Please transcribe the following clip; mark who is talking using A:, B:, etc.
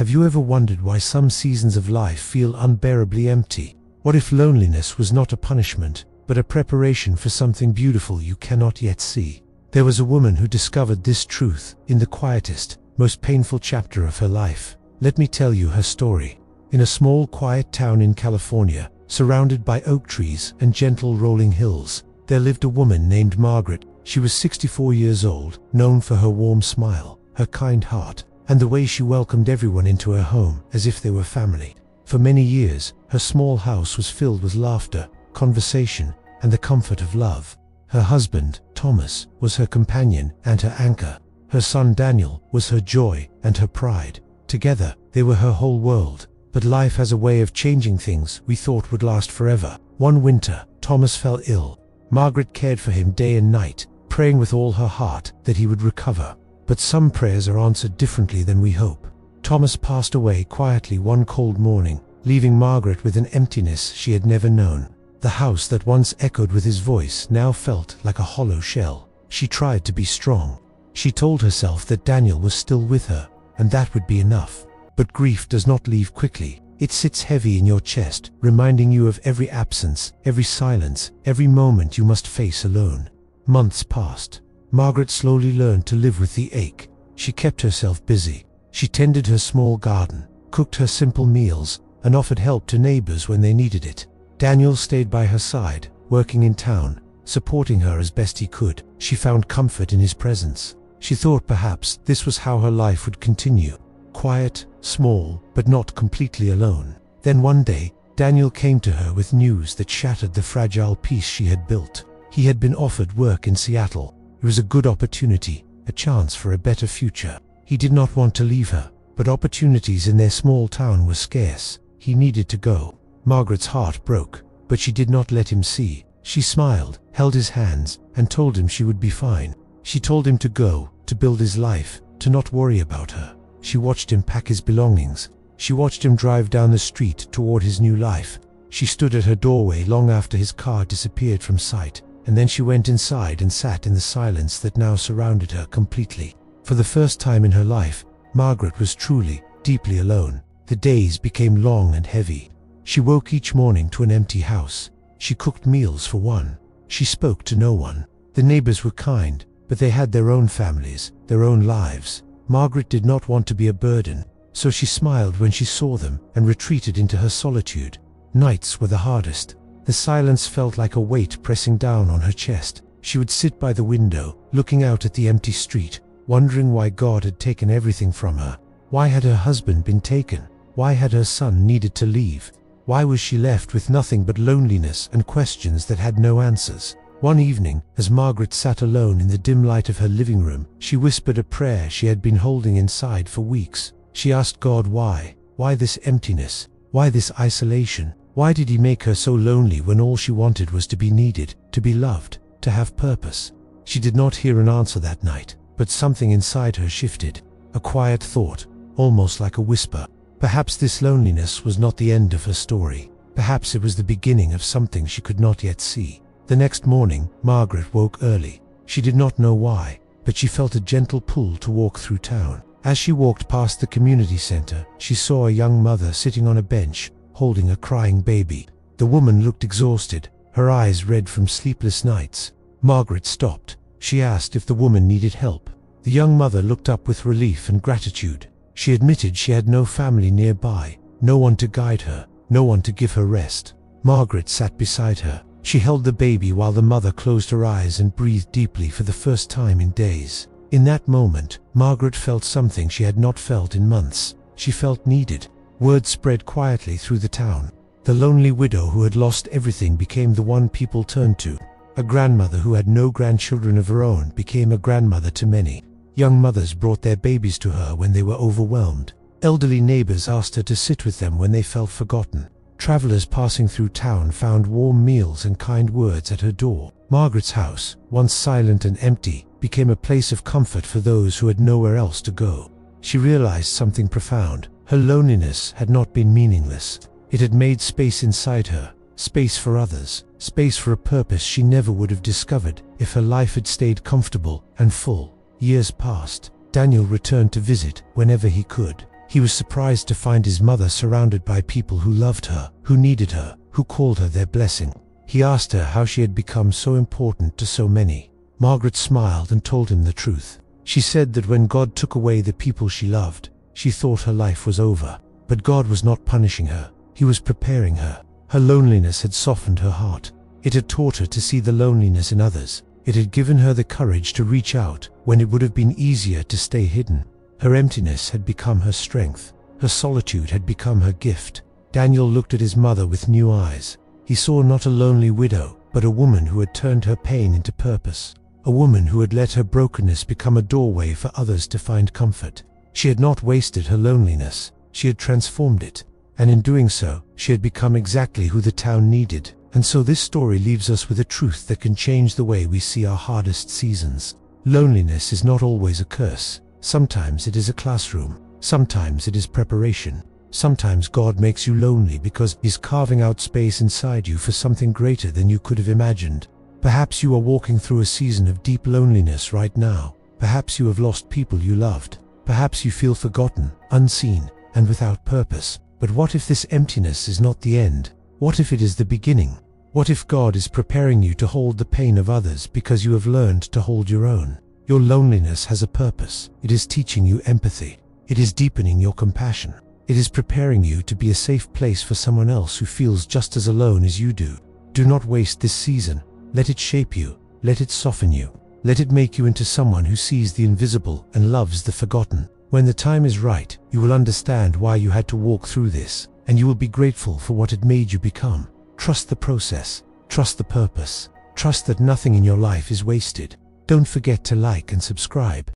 A: Have you ever wondered why some seasons of life feel unbearably empty? What if loneliness was not a punishment, but a preparation for something beautiful you cannot yet see? There was a woman who discovered this truth in the quietest, most painful chapter of her life. Let me tell you her story. In a small, quiet town in California, surrounded by oak trees and gentle rolling hills, there lived a woman named Margaret. She was 64 years old, known for her warm smile, her kind heart, and the way she welcomed everyone into her home as if they were family. For many years, her small house was filled with laughter, conversation, and the comfort of love. Her husband, Thomas, was her companion and her anchor. Her son Daniel was her joy and her pride. Together, they were her whole world. But life has a way of changing things we thought would last forever. One winter, Thomas fell ill. Margaret cared for him day and night, praying with all her heart that he would recover. But some prayers are answered differently than we hope. Thomas passed away quietly one cold morning, leaving Margaret with an emptiness she had never known. The house that once echoed with his voice now felt like a hollow shell. She tried to be strong. She told herself that Daniel was still with her, and that would be enough. But grief does not leave quickly. It sits heavy in your chest, reminding you of every absence, every silence, every moment you must face alone. Months passed. Margaret slowly learned to live with the ache. She kept herself busy. She tended her small garden, cooked her simple meals, and offered help to neighbors when they needed it. Daniel stayed by her side, working in town, supporting her as best he could. She found comfort in his presence. She thought perhaps this was how her life would continue. Quiet, small, but not completely alone. Then one day, Daniel came to her with news that shattered the fragile peace she had built. He had been offered work in Seattle. It was a good opportunity, a chance for a better future. He did not want to leave her, but opportunities in their small town were scarce. He needed to go. Margaret's heart broke, but she did not let him see. She smiled, held his hands, and told him she would be fine. She told him to go, to build his life, to not worry about her. She watched him pack his belongings. She watched him drive down the street toward his new life. She stood at her doorway long after his car disappeared from sight, and then she went inside and sat in the silence that now surrounded her completely. For the first time in her life, Margaret was truly, deeply alone. The days became long and heavy. She woke each morning to an empty house. She cooked meals for one. She spoke to no one. The neighbors were kind, but they had their own families, their own lives. Margaret did not want to be a burden, so she smiled when she saw them and retreated into her solitude. Nights were the hardest. The silence felt like a weight pressing down on her chest. She would sit by the window, looking out at the empty street, wondering why God had taken everything from her. Why had her husband been taken? Why had her son needed to leave? Why was she left with nothing but loneliness and questions that had no answers? One evening, as Margaret sat alone in the dim light of her living room, she whispered a prayer she had been holding inside for weeks. She asked God why this emptiness? Why this isolation? Why did he make her so lonely when all she wanted was to be needed, to be loved, to have purpose? She did not hear an answer that night, but something inside her shifted. A quiet thought, almost like a whisper. Perhaps this loneliness was not the end of her story. Perhaps it was the beginning of something she could not yet see. The next morning, Margaret woke early. She did not know why, but she felt a gentle pull to walk through town. As she walked past the community center, she saw a young mother sitting on a bench, holding a crying baby. The woman looked exhausted, her eyes red from sleepless nights. Margaret stopped. She asked if the woman needed help. The young mother looked up with relief and gratitude. She admitted she had no family nearby, no one to guide her, no one to give her rest. Margaret sat beside her. She held the baby while the mother closed her eyes and breathed deeply for the first time in days. In that moment, Margaret felt something she had not felt in months. She felt needed. Word spread quietly through the town. The lonely widow who had lost everything became the one people turned to. A grandmother who had no grandchildren of her own became a grandmother to many. Young mothers brought their babies to her when they were overwhelmed. Elderly neighbors asked her to sit with them when they felt forgotten. Travelers passing through town found warm meals and kind words at her door. Margaret's house, once silent and empty, became a place of comfort for those who had nowhere else to go. She realized something profound. Her loneliness had not been meaningless. It had made space inside her, space for others, space for a purpose she never would have discovered if her life had stayed comfortable and full. Years passed. Daniel returned to visit whenever he could. He was surprised to find his mother surrounded by people who loved her, who needed her, who called her their blessing. He asked her how she had become so important to so many. Margaret smiled and told him the truth. She said that when God took away the people she loved, she thought her life was over. But God was not punishing her. He was preparing her. Her loneliness had softened her heart. It had taught her to see the loneliness in others. It had given her the courage to reach out when it would have been easier to stay hidden. Her emptiness had become her strength. Her solitude had become her gift. Daniel looked at his mother with new eyes. He saw not a lonely widow, but a woman who had turned her pain into purpose. A woman who had let her brokenness become a doorway for others to find comfort. She had not wasted her loneliness. She had transformed it. And in doing so, she had become exactly who the town needed. And so this story leaves us with a truth that can change the way we see our hardest seasons. Loneliness is not always a curse. Sometimes it is a classroom. Sometimes it is preparation. Sometimes God makes you lonely because He's carving out space inside you for something greater than you could have imagined. Perhaps you are walking through a season of deep loneliness right now. Perhaps you have lost people you loved. Perhaps you feel forgotten, unseen, and without purpose. But what if this emptiness is not the end? What if it is the beginning? What if God is preparing you to hold the pain of others because you have learned to hold your own? Your loneliness has a purpose. It is teaching you empathy. It is deepening your compassion. It is preparing you to be a safe place for someone else who feels just as alone as you do. Do not waste this season. Let it shape you. Let it soften you. Let it make you into someone who sees the invisible and loves the forgotten. When the time is right, you will understand why you had to walk through this, and you will be grateful for what it made you become. Trust the process. Trust the purpose. Trust that nothing in your life is wasted. Don't forget to like and subscribe.